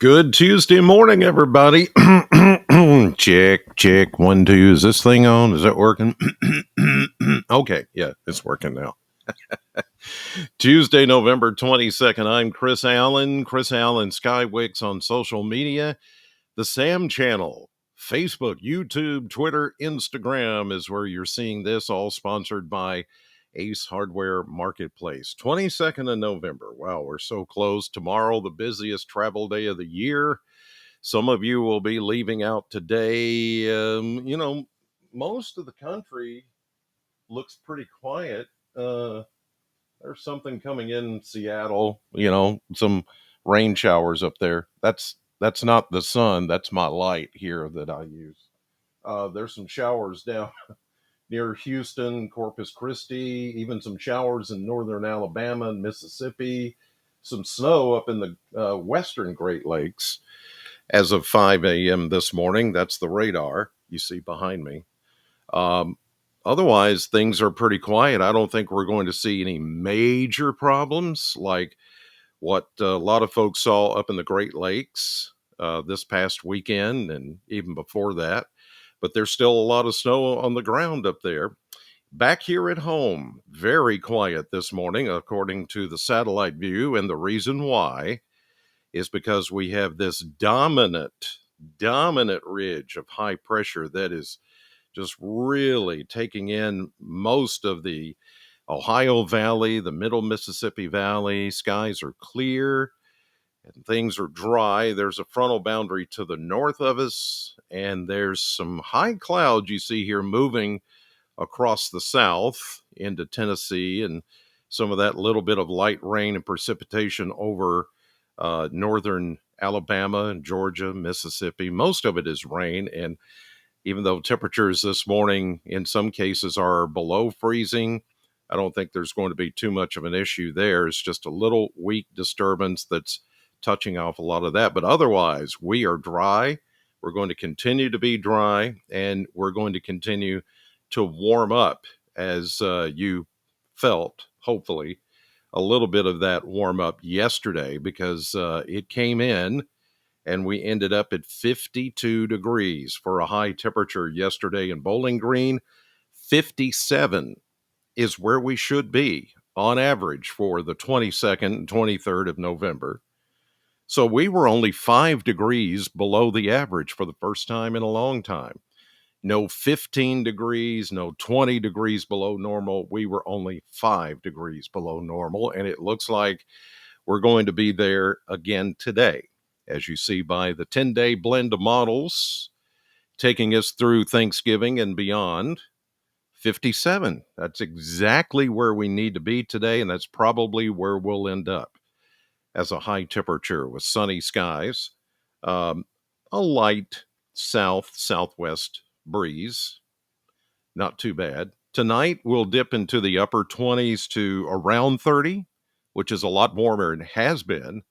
Good Tuesday morning, everybody. Check, 1, 2. Is this thing on? Is it working? Okay, yeah, it's working now. Tuesday, November 22nd. I'm Chris Allen Skywicks on social media. The Sam channel, Facebook, YouTube, Twitter, Instagram is where you're seeing this, all sponsored by Ace Hardware Marketplace. 22nd of November. Wow, we're so close. Tomorrow, the busiest travel day of the year. Some of you will be leaving out today. Most of the country looks pretty quiet. There's something coming in Seattle, some rain showers up there. That's not the sun. That's my light here that I use. There's some showers down near Houston, Corpus Christi, even some showers in northern Alabama and Mississippi, some snow up in the western Great Lakes as of 5 a.m. this morning. That's the radar you see behind me. Otherwise, things are pretty quiet. I don't think we're going to see any major problems like what a lot of folks saw up in the Great Lakes this past weekend and even before that. But there's still a lot of snow on the ground up there. Back here at home, very quiet this morning, according to the satellite view. And the reason why is because we have this dominant ridge of high pressure that is just really taking in most of the Ohio Valley, the middle Mississippi Valley. Skies are clear and things are dry. There's a frontal boundary to the north of us, and there's some high clouds you see here moving across the south into Tennessee, and some of that little bit of light rain and precipitation over northern Alabama and Georgia, Mississippi. Most of it is rain, and even though temperatures this morning in some cases are below freezing, I don't think there's going to be too much of an issue there. It's just a little weak disturbance that's touching off a lot of that. But otherwise, we are dry. We're going to continue to be dry, and we're going to continue to warm up as you felt, hopefully, a little bit of that warm up yesterday because it came in and we ended up at 52 degrees for a high temperature yesterday in Bowling Green. 57 is where we should be on average for the 22nd and 23rd of November. So we were only 5 degrees below the average for the first time in a long time. No 15 degrees, no 20 degrees below normal. We were only 5 degrees below normal, and it looks like we're going to be there again today, as you see by the 10-day blend of models taking us through Thanksgiving and beyond. 57. That's exactly where we need to be today, and that's probably where we'll end up as a high temperature with sunny skies, a light southwest breeze. Not too bad. Tonight, we'll dip into the upper 20s to around 30, which is a lot warmer than it has been.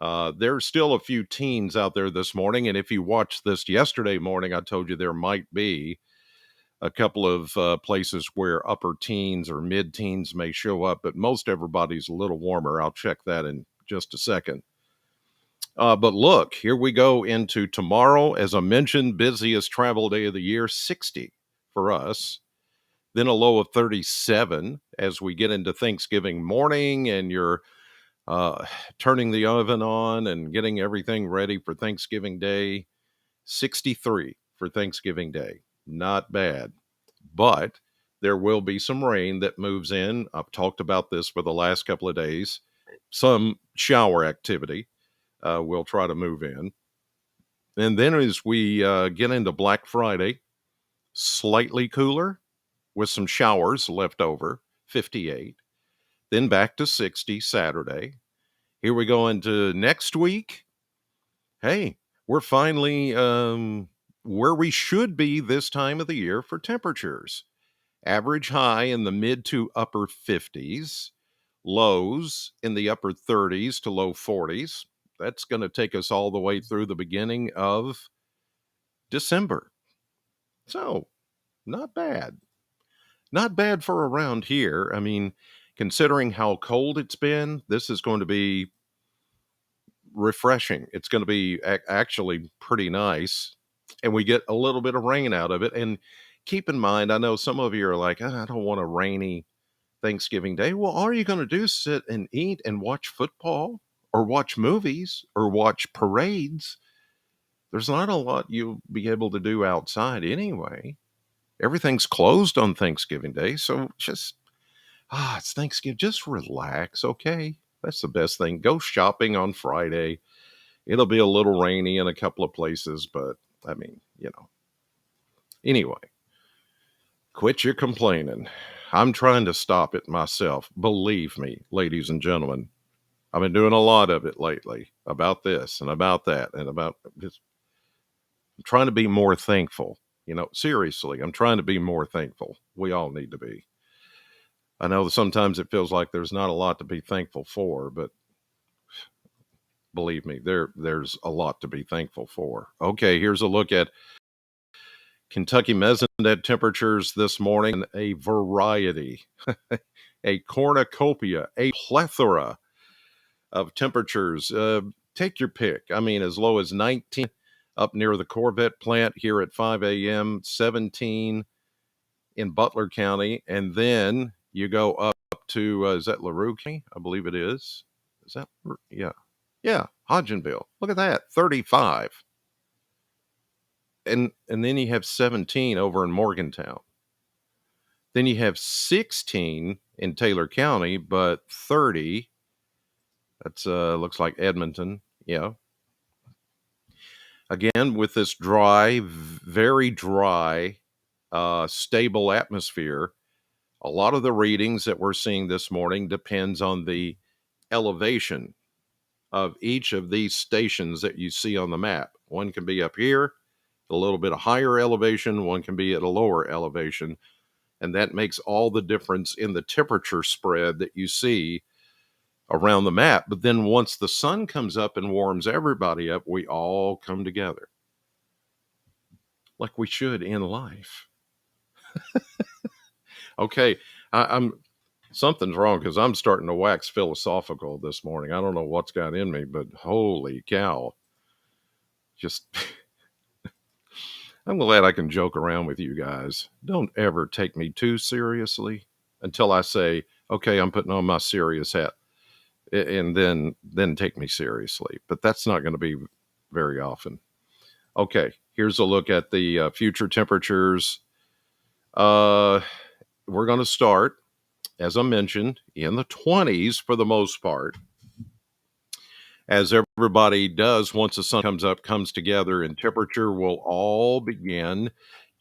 There's still a few teens out there this morning, and if you watched this yesterday morning, I told you there might be a couple of places where upper teens or mid-teens may show up, but most everybody's a little warmer. I'll check that in just a second. But look, here we go into tomorrow. As I mentioned, busiest travel day of the year, 60 for us. Then a low of 37 as we get into Thanksgiving morning and you're turning the oven on and getting everything ready for Thanksgiving Day. 63 for Thanksgiving Day. Not bad. But there will be some rain that moves in. I've talked about this for the last couple of days. Some shower activity will try to move in. And then as we get into Black Friday, slightly cooler with some showers left over, 58. Then back to 60 Saturday. Here we go into next week. Hey, we're finally where we should be this time of the year for temperatures. Average high in the mid to upper 50s, lows in the upper 30s to low 40s. That's going to take us all the way through the beginning of December. So, not bad. Not bad for around here. I mean, considering how cold it's been, this is going to be refreshing. It's going to be actually pretty nice. And we get a little bit of rain out of it. And keep in mind, I know some of you are like, "Ah, I don't want a rainy Thanksgiving Day." Well, all you're going to do is sit and eat and watch football or watch movies or watch parades. There's not a lot you'll be able to do outside anyway. Everything's closed on Thanksgiving Day. So just, it's Thanksgiving. Just relax. Okay. That's the best thing. Go shopping on Friday. It'll be a little rainy in a couple of places, but I mean, anyway, quit your complaining. I'm trying to stop it myself. Believe me, ladies and gentlemen, I've been doing a lot of it lately about this and about that and about just trying to be more thankful. Seriously, I'm trying to be more thankful. We all need to be. I know that sometimes it feels like there's not a lot to be thankful for, but believe me, there's a lot to be thankful for. Okay, here's a look at Kentucky mesonet temperatures this morning. A variety, a cornucopia, a plethora of temperatures. Take your pick. I mean, as low as 19 up near the Corvette plant here at 5 a.m., 17 in Butler County, and then you go up to, is that LaRue County? I believe it is. Is that, yeah. Yeah, Hodgenville. Look at that, 35. And then you have 17 over in Morgantown. Then you have 16 in Taylor County, but 30, that's looks like Edmonton. Yeah. Again, with this dry, very dry, stable atmosphere, a lot of the readings that we're seeing this morning depends on the elevation of each of these stations that you see on the map. One can be up here, a little bit of higher elevation, one can be at a lower elevation, and that makes all the difference in the temperature spread that you see around the map. But then once the sun comes up and warms everybody up, we all come together like we should in life. Okay, I'm something's wrong because I'm starting to wax philosophical this morning. I don't know what's got in me, but holy cow. Just, I'm glad I can joke around with you guys. Don't ever take me too seriously until I say, okay, I'm putting on my serious hat, and then take me seriously. But that's not going to be very often. Okay, here's a look at the future temperatures. We're going to start, as I mentioned, in the 20s for the most part, as everybody does once the sun comes up, comes together, and temperature will all begin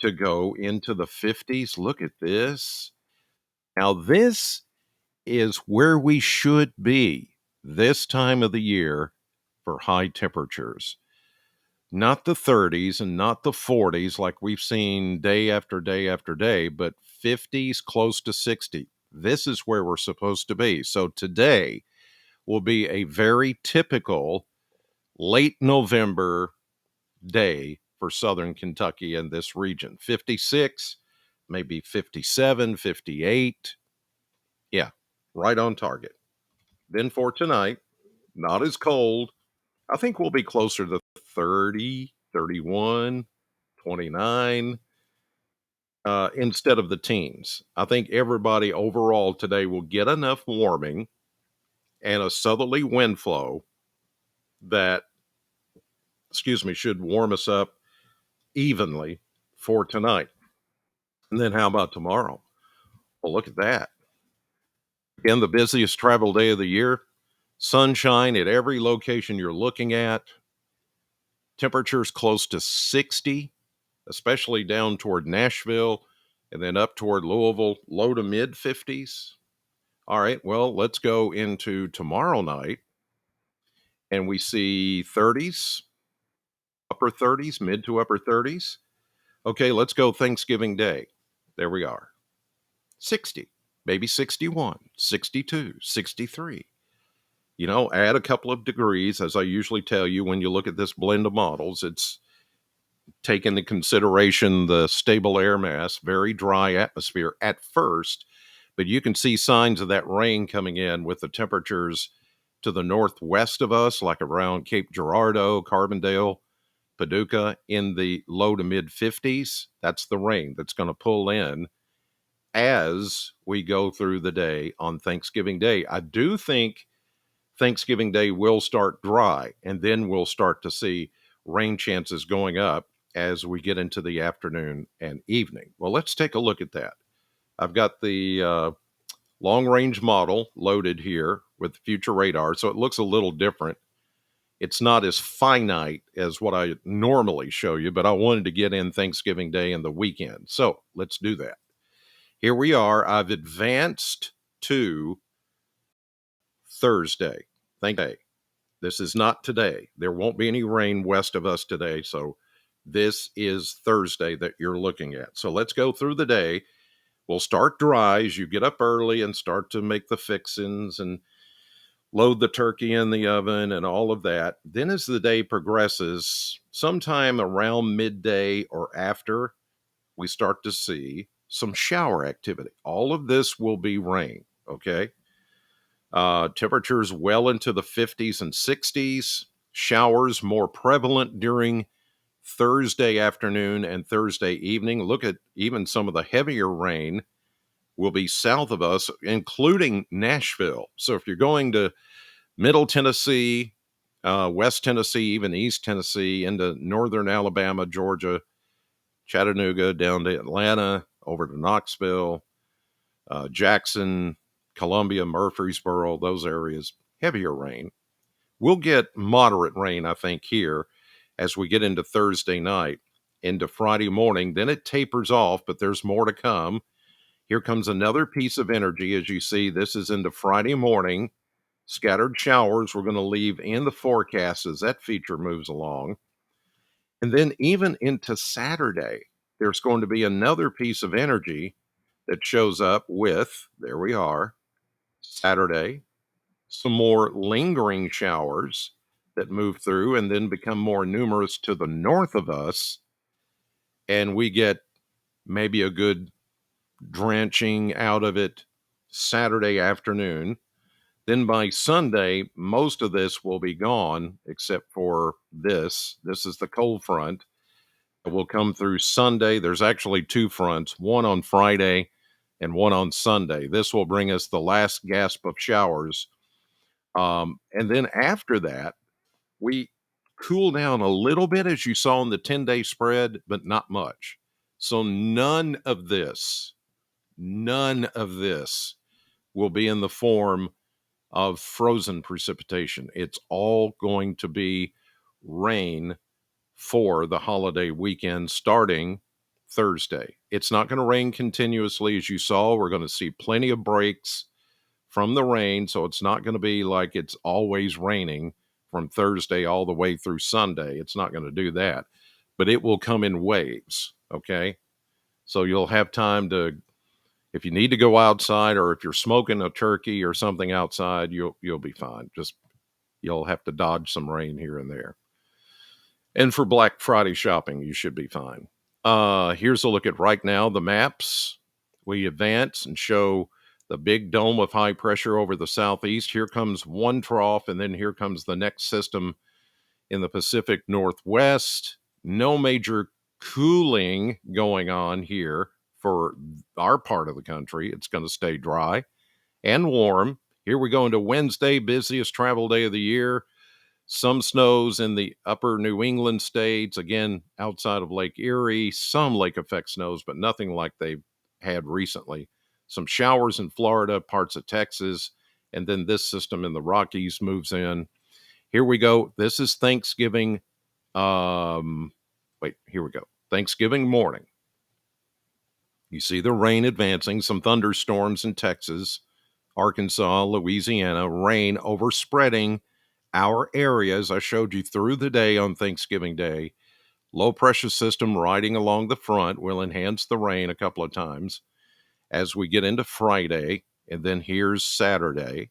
to go into the 50s. Look at this. Now, this is where we should be this time of the year for high temperatures. Not the 30s and not the 40s like we've seen day after day after day, but 50s close to 60. This is where we're supposed to be. So today will be a very typical late November day for Southern Kentucky and this region. 56, maybe 57, 58. Yeah, right on target. Then for tonight, not as cold. I think we'll be closer to 30, 31, 29 instead of the teens. I think everybody overall today will get enough warming and a southerly wind flow that, should warm us up evenly for tonight. And then how about tomorrow? Well, look at that. Again, the busiest travel day of the year. Sunshine at every location you're looking at. Temperatures close to 60, especially down toward Nashville and then up toward Louisville, low to mid 50s. All right, well, let's go into tomorrow night and we see 30s, upper 30s, mid to upper 30s. Okay, let's go Thanksgiving Day. There we are. 60, maybe 61, 62, 63. Add a couple of degrees, as I usually tell you when you look at this blend of models. It's take into consideration the stable air mass, very dry atmosphere at first, but you can see signs of that rain coming in with the temperatures to the northwest of us, like around Cape Girardeau, Carbondale, Paducah, in the low to mid 50s. That's the rain that's going to pull in as we go through the day on Thanksgiving Day. I do think Thanksgiving Day will start dry, and then we'll start to see rain chances going up as we get into the afternoon and evening. Well, let's take a look at that. I've got the long range model loaded here with future radar, so it looks a little different. It's not as finite as what I normally show you, but I wanted to get in Thanksgiving Day and the weekend. So let's do that. Here we are. I've advanced to Thursday. Thank you. This is not today. There won't be any rain west of us today. So this is Thursday that you're looking at. So let's go through the day. We'll start dry as you get up early and start to make the fixins and load the turkey in the oven and all of that. Then as the day progresses, sometime around midday or after, we start to see some shower activity. All of this will be rain, okay? Temperatures well into the 50s and 60s. Showers more prevalent during Thursday afternoon and Thursday evening. Look at even some of the heavier rain will be south of us, including Nashville. So if you're going to Middle Tennessee, West Tennessee, even East Tennessee, into northern Alabama, Georgia, Chattanooga, down to Atlanta, over to Knoxville, Jackson, Columbia, Murfreesboro, those areas, heavier rain. We'll get moderate rain, I think, here as we get into Thursday night, into Friday morning. Then it tapers off, but there's more to come. Here comes another piece of energy. As you see, this is into Friday morning. Scattered showers we're going to leave in the forecast as that feature moves along. And then even into Saturday, there's going to be another piece of energy that shows up with, there we are, Saturday, some more lingering showers that move through and then become more numerous to the north of us. And we get maybe a good drenching out of it Saturday afternoon. Then by Sunday, most of this will be gone except for this. This is the cold front. It will come through Sunday. There's actually two fronts, one on Friday and one on Sunday. This will bring us the last gasp of showers. And then after that, we cool down a little bit, as you saw in the 10-day spread, but not much. So none of this will be in the form of frozen precipitation. It's all going to be rain for the holiday weekend starting Thursday. It's not going to rain continuously, as you saw. We're going to see plenty of breaks from the rain, so it's not going to be like it's always raining from Thursday all the way through Sunday. It's not going to do that, but it will come in waves, okay? So you'll have time to, if you need to go outside or if you're smoking a turkey or something outside, you'll be fine. Just you'll have to dodge some rain here and there. And for Black Friday shopping, you should be fine. Here's a look at right now the maps. We advance and show the big dome of high pressure over the southeast. Here comes one trough, and then here comes the next system in the Pacific Northwest. No major cooling going on here for our part of the country. It's going to stay dry and warm. Here we go into Wednesday, busiest travel day of the year. Some snows in the upper New England states, again, outside of Lake Erie, some lake effect snows, but nothing like they've had recently. Some showers in Florida, parts of Texas, and then this system in the Rockies moves in. Here we go. This is Thanksgiving. Here we go. Thanksgiving morning. You see the rain advancing, some thunderstorms in Texas, Arkansas, Louisiana, rain overspreading our areas. I showed you through the day on Thanksgiving Day. Low pressure system riding along the front will enhance the rain a couple of times as we get into Friday. And then here's Saturday.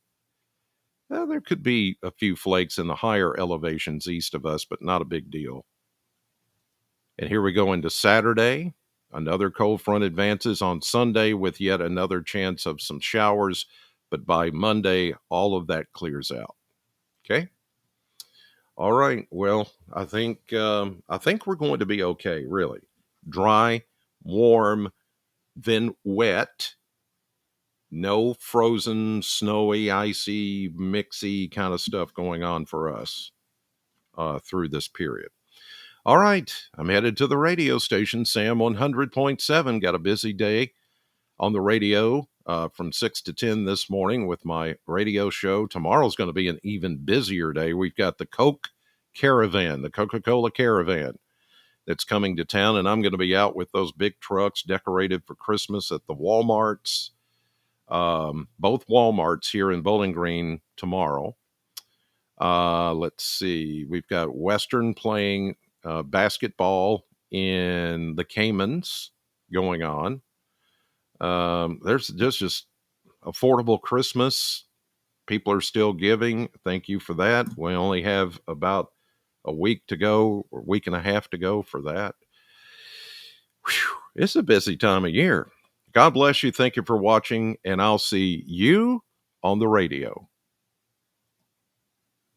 There could be a few flakes in the higher elevations east of us, but not a big deal. And here we go into Saturday. Another cold front advances on Sunday with yet another chance of some showers. But by Monday, all of that clears out. Okay. All right. Well, I think we're going to be okay. Really, dry, warm, then wet. No frozen, snowy, icy, mixy kind of stuff going on for us through this period. All right. I'm headed to the radio station, Sam 100.7. Got a busy day on the radio from 6 to 10 this morning with my radio show. Tomorrow's going to be an even busier day. We've got the Coke Caravan, the Coca-Cola Caravan that's coming to town, and I'm going to be out with those big trucks decorated for Christmas at the Walmarts, both Walmarts here in Bowling Green tomorrow. Let's see. We've got Western playing basketball in the Caymans going on. There's just affordable Christmas. People are still giving. Thank you for that. We only have about a week to go, or week and a half to go for that. Whew, it's a busy time of year. God bless you. Thank you for watching, and I'll see you on the radio.